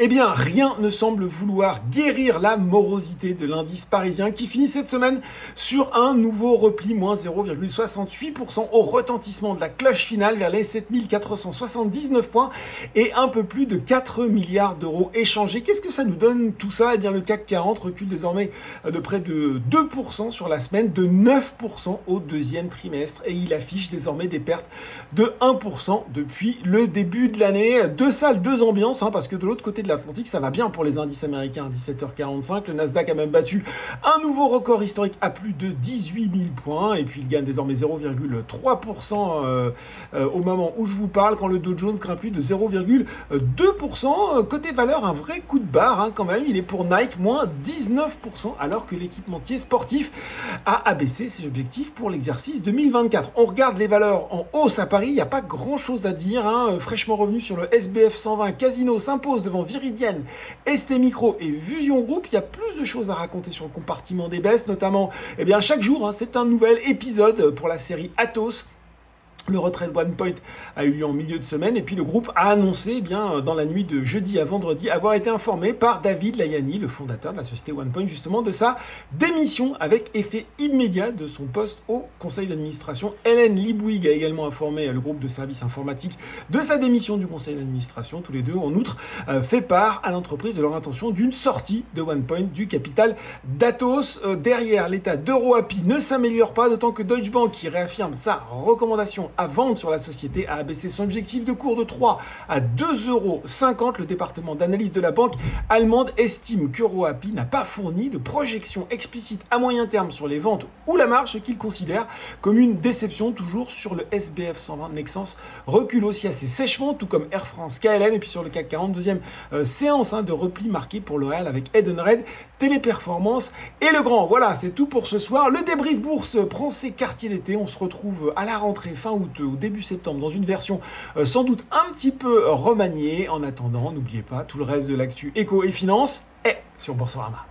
Eh bien, rien ne semble vouloir guérir la morosité de l'indice parisien qui finit cette semaine sur un nouveau repli, moins 0,68% au retentissement de la cloche finale vers les 7479 points et un peu plus de 4 milliards d'euros échangés. Qu'est-ce que ça nous donne tout ça? Eh bien, le CAC 40 recule désormais de près de 2% sur la semaine, de 9% au deuxième trimestre et il affiche désormais des pertes de 1% depuis le début de l'année. Deux salles, deux ambiances, parce que de l'autre côté de l'Atlantique, ça va bien pour les indices américains à 17h45. Le Nasdaq a même battu un nouveau record historique à plus de 18 000 points. Et puis il gagne désormais 0,3% au moment où je vous parle, quand le Dow Jones grimpe plus de 0,2%. Côté valeur, un vrai coup de barre quand même. Il est pour Nike, moins 19%, alors que l'équipementier sportif a abaissé ses objectifs pour l'exercice 2024. On regarde les valeurs en hausse à Paris, il n'y a pas grand-chose à dire. Fraîchement revenu sur le SBF 120, Casino s'impose devant Viridienne, ST Micro et Fusion Group. Il y a plus de choses à raconter sur le compartiment des baisses, notamment, chaque jour, c'est un nouvel épisode pour la série Atos. Le retrait de OnePoint a eu lieu en milieu de semaine et puis le groupe a annoncé dans la nuit de jeudi à vendredi avoir été informé par David Layani, le fondateur de la société OnePoint, justement de sa démission avec effet immédiat de son poste au conseil d'administration. Hélène Libouig a également informé le groupe de services informatiques de sa démission du conseil d'administration. Tous les deux, en outre, fait part à l'entreprise de leur intention d'une sortie de OnePoint du capital d'Atos. Derrière, l'état d'EuroAPI ne s'améliore pas, d'autant que Deutsche Bank, qui réaffirme sa recommandation à vendre sur la société, a abaissé son objectif de cours de 3 à 2,50 €. Le département d'analyse de la banque allemande estime qu'EuroAPI n'a pas fourni de projection explicite à moyen terme sur les ventes ou la marge, ce qu'il considère comme une déception. Toujours sur le SBF 120, Nexans recule aussi assez sèchement, tout comme Air France, KLM. Et puis sur le CAC 40, deuxième séance de repli marquée pour L'Oréal avec Edenred, Téléperformance et Legrand. Voilà, c'est tout pour ce soir. Le débrief bourse prend ses quartiers d'été. On se retrouve à la rentrée fin août ou début septembre dans une version sans doute un petit peu remaniée. En attendant, n'oubliez pas, tout le reste de l'actu éco et finance est sur Boursorama.